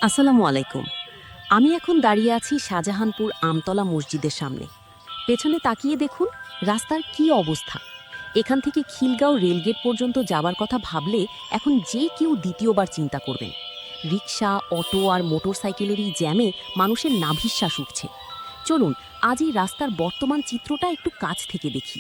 আসসালামু আলাইকুম। আমি এখন দাঁড়িয়ে আছি শাহজাহানপুর আমতলা মসজিদের সামনে। পেছনে তাকিয়ে দেখুন রাস্তার কি অবস্থা। এখান থেকে খিলগাঁও রেলগেট পর্যন্ত যাবার কথা ভাবলে এখন যে কেউ দ্বিতীয়বার চিন্তা করবেন। রিকশা, অটো আর মোটরসাইকেলের এই জ্যামে মানুষের নাভিশ্বাস উঠছে। চলুন আজ এই রাস্তার বর্তমান চিত্রটা একটু কাছ থেকে দেখি।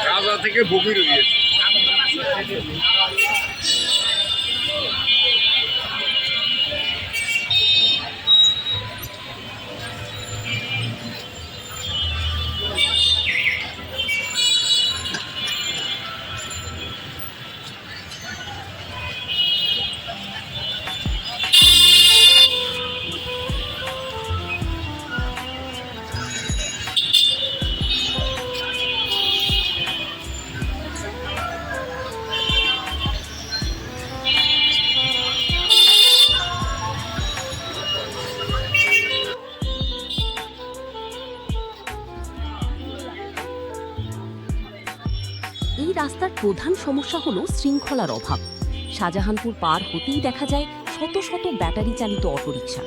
গাজা থেকে বগির গিয়েছে। এই রাস্তার প্রধান সমস্যা হলো শৃঙ্খলার অভাব। শাহজাহানপুর পার হতেই দেখা যায় শত শত ব্যাটারি চালিত অটোরিকশা।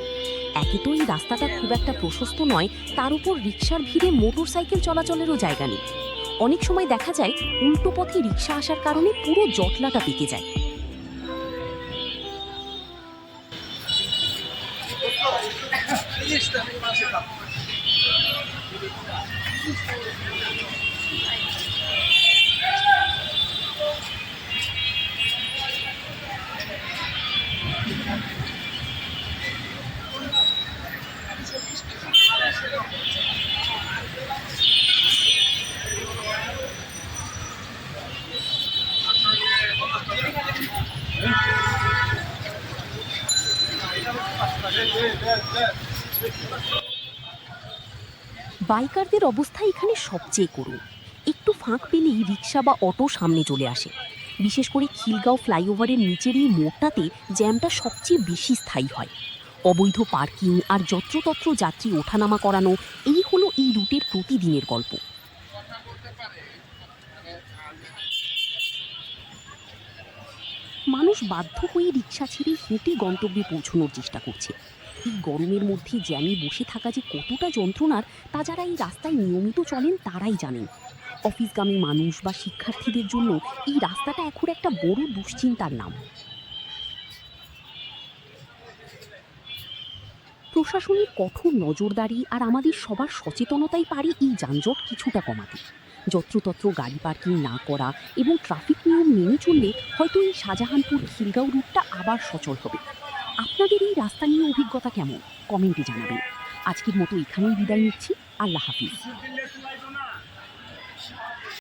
একে তো এই রাস্তাটা খুব একটা প্রশস্ত নয়, তার উপর রিকশার ভিড়ে মোটরসাইকেল চলাচলেরও জায়গা নেই। অনেক সময় দেখা যায় উল্টো পথে রিকশা আসার কারণে পুরো জটলাটা পেকে যায়। বাইকারদের অবস্থা এখানে সবচেয়ে করুণ। একটু ফাঁক পেলেই রিকশা বা অটো সামনে চলে আসে। বিশেষ করে খিলগাঁও ফ্লাইওভারের নিচের এই মোড়টাতে জ্যামটা সবচেয়ে বেশি স্থায়ী হয়। অবৈধ পার্কিং আর যত্রতত্র যাত্রী ওঠানামা করানো, এই হলো এই রুটের প্রতিদিনের গল্প। মানুষ বাধ্য হয়ে রিকশা ছেড়ে হেঁটে গন্তব্যে পৌঁছানোর চেষ্টা করছে। এই গরমের মধ্যে জ্যামে বসে থাকা যে কতটা যন্ত্রণার, তা যারা এই রাস্তায় নিয়মিত চলেন তারাই জানেন। অফিসগামী মানুষ বা শিক্ষার্থীদের জন্য এই রাস্তাটা এখন একটা বড় দুশ্চিন্তার নাম। প্রশাসনের কঠোর নজরদারি আর আমাদের সবার সচেতনতাই পারে এই যানজট কিছুটা কমাতে। যত্রতত্র গাড়ি পার্কিং না করা এবং ট্রাফিক নিয়ম মেনে চললে হয়তো এই শাহজাহানপুর খিলগাঁও রুটটা আবার সচল হবে। আপনাদের এই রাস্তা নিয়ে অভিজ্ঞতা কেমন? কমেন্টে জানাবেন। আজকের মতো এখানেই বিদায় নিচ্ছি। আল্লাহ হাফিজ।